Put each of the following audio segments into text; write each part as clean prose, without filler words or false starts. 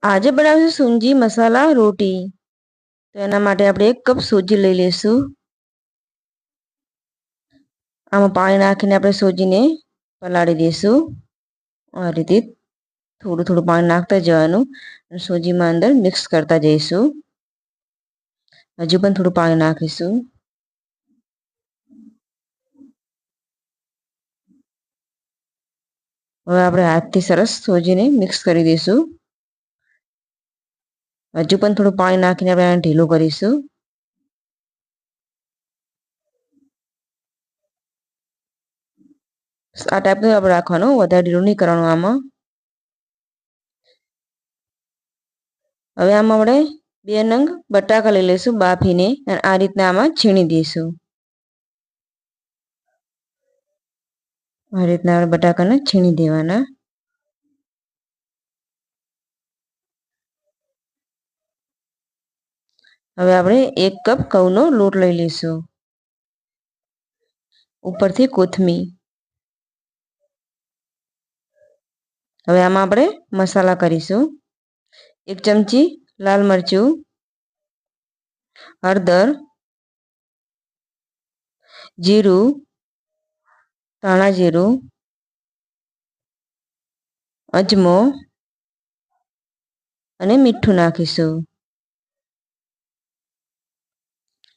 આજે બનાવીશું સૂંજી મસાલા રોટી। તો એના માટે આપણે 1 કપ સોજી લઈ લઈશું। આમાં પાણી નાખીને આપણે સોજીને પલાળી દઈશું। આ રીતે થોડું થોડું પાણી નાખતા જવાનું અને સોજીમાં અંદર મિક્સ કરતા જઈશું। હજુ પણ થોડું પાણી નાખીશું। હવે આપણે હાથથી સરસ સોજીને મિક્સ કરી દઈશું। હજુ પણ થોડું પાણી નાખીને આપણે આને ઢીલું કરીશું। આ ટાઈપનું આપણે રાખવાનું, વધારે ઢીલું નહીં કરવાનું આમાં। હવે આમાં આપણે 2 નંગ બટાકા લઈ લઈશું બાફીને અને આ રીતના આમાં છીણી દઈશું। આ રીતના આપણે બટાકાને છીણી દેવાના। હવે આપણે 1 કપ ઘઉંનો લોટ લઈ લઈશું। ઉપરથી કોથમીર। હવે આમાં આપણે મસાલા કરીશું। 1 ચમચી લાલ મરચું, હળદર, જીરું, ધાણા જીરું, અજમો અને મીઠું નાખીશું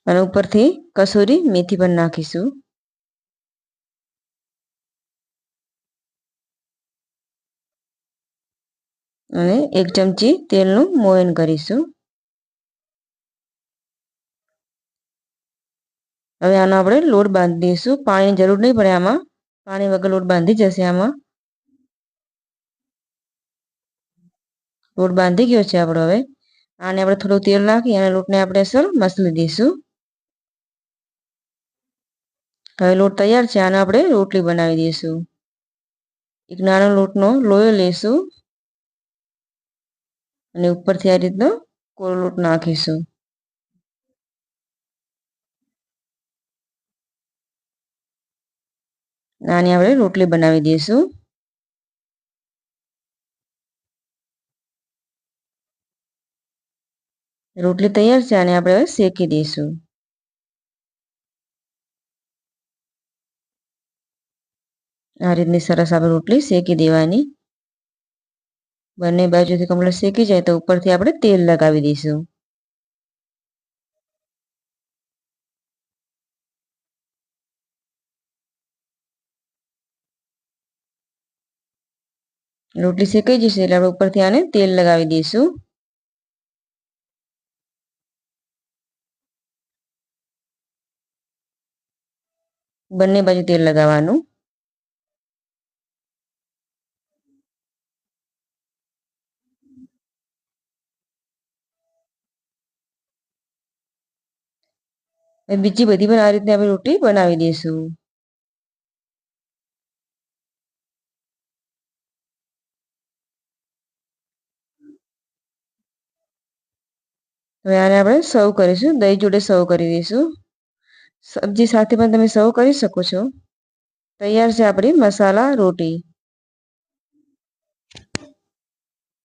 અને ઉપરથી કસૂરી મેથી પણ નાખીશું। અને 1 ચમચી તેલનું મોયન કરીશું। હવે આનો આપણે લોટ બાંધી દઈશું। પાણીની જરૂર નહીં પડે આમાં, પાણી વગર લોટ બાંધી જશે આમાં। લોટ બાંધી ગયો છે આપણો। હવે આને આપણે થોડું તેલ નાખી અને લોટને આપણે અસલ મસળી દઈશું। હવે લોટ તૈયાર છે, આને આપણે રોટલી બનાવી દઈશું। એક નાનો લોટનો લોયો લઈશું અને ઉપરથી આ રીતનો કોરો લોટ નાખીશું। આની આપણે રોટલી બનાવી દઈશું। રોટલી તૈયાર છે, આને આપણે હવે શેકી દઈશું। આ રીતની સરસ આપણે રોટલી શેકી દેવાની। બંને બાજુથી કમ્પ્લીટ શેકી જાય તો ઉપરથી આપણે તેલ લગાવી દઈશું। રોટલી શેકાઈ જશે એટલે આપણે ઉપરથી આને તેલ લગાવી દઈશું। બંને બાજુ તેલ લગાવવાનું। બીજી બધી પણ આ રીતે આપણે રોટી બનાવી દઈશું। હવે આને આપણે સર્વ કરીશું, દહીં જોડે સર્વ કરી દઈશું। સબ્જી સાથે પણ તમે સર્વ કરી શકો છો। તૈયાર છે આપણી મસાલા રોટી।